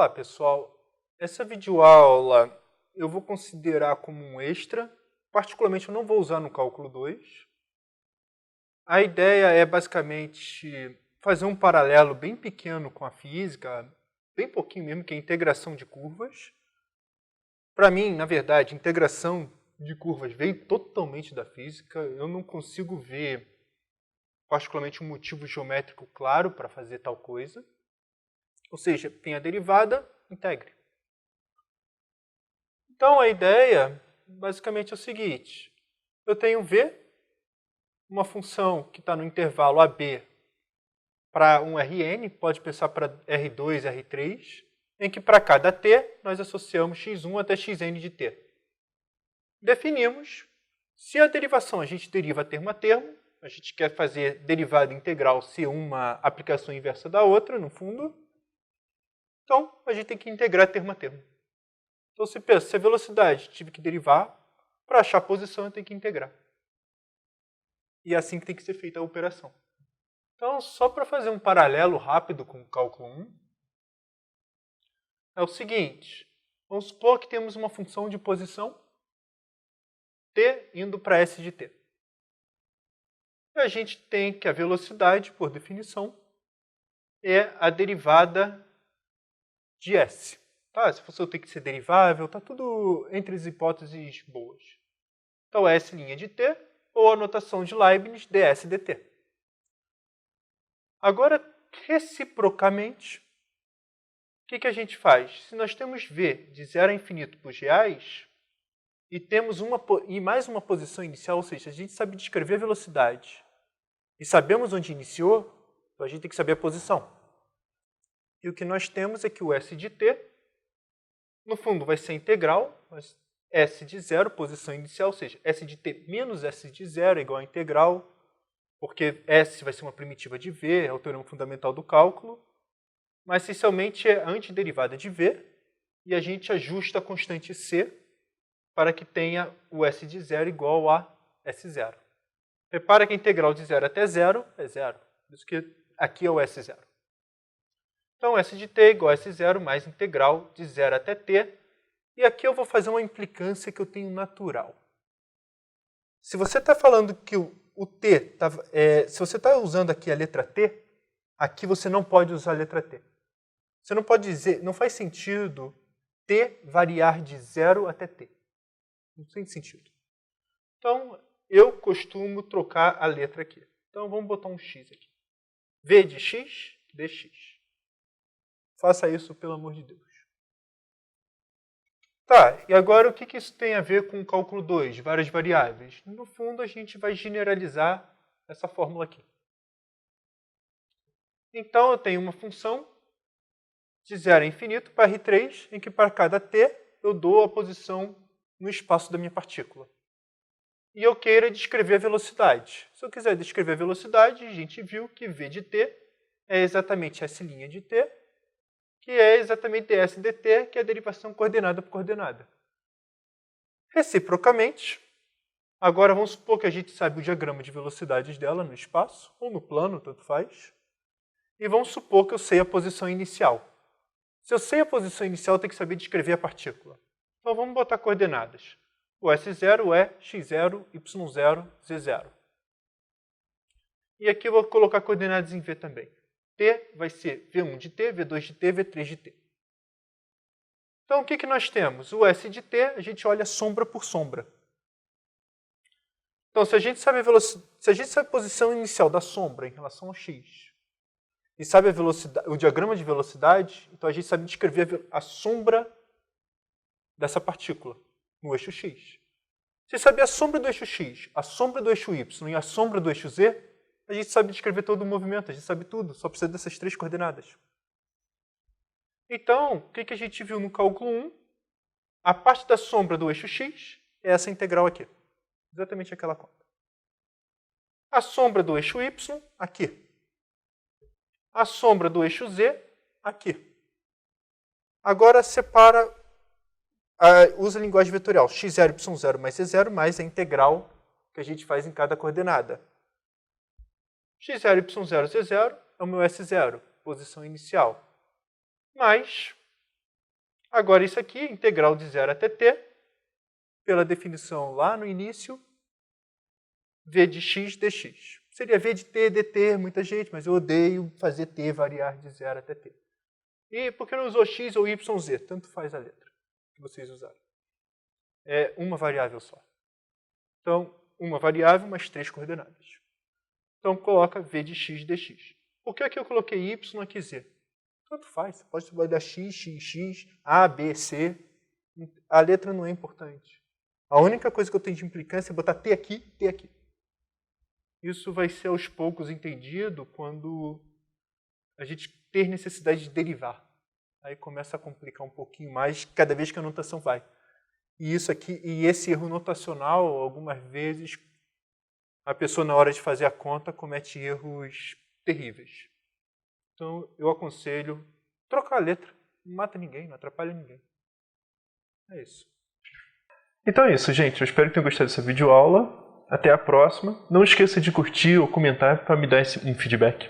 Olá, pessoal. Essa videoaula eu vou considerar como um extra. Particularmente, eu não vou usar no cálculo 2. A ideia é basicamente fazer um paralelo bem pequeno com a física, bem pouquinho mesmo, que é a integração de curvas. Para mim, na verdade, integração de curvas veio totalmente da física. Eu não consigo ver, particularmente, um motivo geométrico claro para fazer tal coisa. Ou seja, tem a derivada, integre. Então, a ideia, basicamente, é o seguinte. Eu tenho v, uma função que está no intervalo AB para um Rn, pode pensar para R2, R3, em que para cada t, nós associamos x1 até xn de t. Definimos, se a derivação a gente deriva termo a termo, a gente quer fazer derivada integral ser uma aplicação inversa da outra, no fundo, então a gente tem que integrar termo a termo. Então, você pensa, se a velocidade tive que derivar, para achar a posição eu tenho que integrar. E é assim que tem que ser feita a operação. Então, só para fazer um paralelo rápido com o cálculo 1, é o seguinte. Vamos supor que temos uma função de posição t indo para s de t. E a gente tem que a velocidade, por definição, é a derivada de s. Tá? Se fosse eu ter que ser derivável, está tudo entre as hipóteses boas. Então, s' de t, ou a notação de Leibniz, ds dt. Agora, reciprocamente, o que a gente faz? Se nós temos v de 0 a infinito por reais, e temos mais uma posição inicial, ou seja, a gente sabe descrever a velocidade, e sabemos onde iniciou, então a gente tem que saber a posição. E o que nós temos é que o s de t, no fundo, vai ser integral, mas s de 0, posição inicial, ou seja, s de t menos s de 0 é igual a integral, porque s vai ser uma primitiva de v, é o teorema fundamental do cálculo, mas essencialmente é a antiderivada de v, e a gente ajusta a constante c para que tenha o s de 0 igual a s0. Repara que a integral de 0 até 0 é 0, por isso que aqui é o s0. Então, s de t igual a s0 mais integral de 0 até t. E aqui eu vou fazer uma implicância que eu tenho natural. Se você está falando que o t, se você está usando aqui a letra t, aqui você não pode usar a letra t. Você não pode dizer, não faz sentido t variar de 0 até t. Não tem sentido. Então, eu costumo trocar a letra aqui. Então, vamos botar um x aqui. v de x, dx. Faça isso, pelo amor de Deus. Tá, e agora o que isso tem a ver com o cálculo 2, várias variáveis? No fundo, a gente vai generalizar essa fórmula aqui. Então, eu tenho uma função de 0 a infinito para R3, em que para cada t eu dou a posição no espaço da minha partícula. E eu queira descrever a velocidade. Se eu quiser descrever a velocidade, a gente viu que v de t é exatamente s' de t, que é exatamente ds dt, que é a derivação coordenada por coordenada. Reciprocamente, agora vamos supor que a gente sabe o diagrama de velocidades dela no espaço, ou no plano, tanto faz. E vamos supor que eu sei a posição inicial. Se eu sei a posição inicial, eu tenho que saber descrever a partícula. Então vamos botar coordenadas. O S0 é x0, y0, z0. E aqui eu vou colocar coordenadas em V também. T vai ser V1 de T, V2 de T, V3 de T. Então o que nós temos? O S de T, a gente olha sombra por sombra. Então se a gente sabe a posição inicial da sombra em relação ao x, e sabe a velocidade, o diagrama de velocidade, então a gente sabe descrever a sombra dessa partícula no eixo x. Se saber a sombra do eixo x, a sombra do eixo y e a sombra do eixo z, a gente sabe descrever todo o movimento, a gente sabe tudo, só precisa dessas três coordenadas. Então, o que a gente viu no cálculo 1? A parte da sombra do eixo x é essa integral aqui. Exatamente aquela conta. A sombra do eixo y, aqui. A sombra do eixo z, aqui. Agora separa, usa a linguagem vetorial, x0, y0 mais z0, mais a integral que a gente faz em cada coordenada. x0, y0, z0 é o meu S0, posição inicial. Mais Agora isso aqui, integral de 0 até t, pela definição lá no início, v de x dx. Seria v de t dt, muita gente, mas eu odeio fazer t variar de 0 até t. E por que não usou x ou yz? Tanto faz a letra que vocês usaram. É uma variável só. Então, uma variável mais 3 coordenadas. Então, coloca v de x dx. Por que aqui eu coloquei y aqui z? Tanto faz. Você pode dar x, x, x, a, b, c. A letra não é importante. A única coisa que eu tenho de implicância é botar t aqui, t aqui. Isso vai ser aos poucos entendido quando a gente ter necessidade de derivar. Aí começa a complicar um pouquinho mais cada vez que a notação vai. E isso aqui, e esse erro notacional, algumas vezes, a pessoa na hora de fazer a conta comete erros terríveis. Então eu aconselho trocar a letra. Não mata ninguém, não atrapalha ninguém. É isso. Então é isso, gente. Eu espero que tenham gostado dessa videoaula. Até a próxima. Não esqueça de curtir ou comentar para me dar um feedback.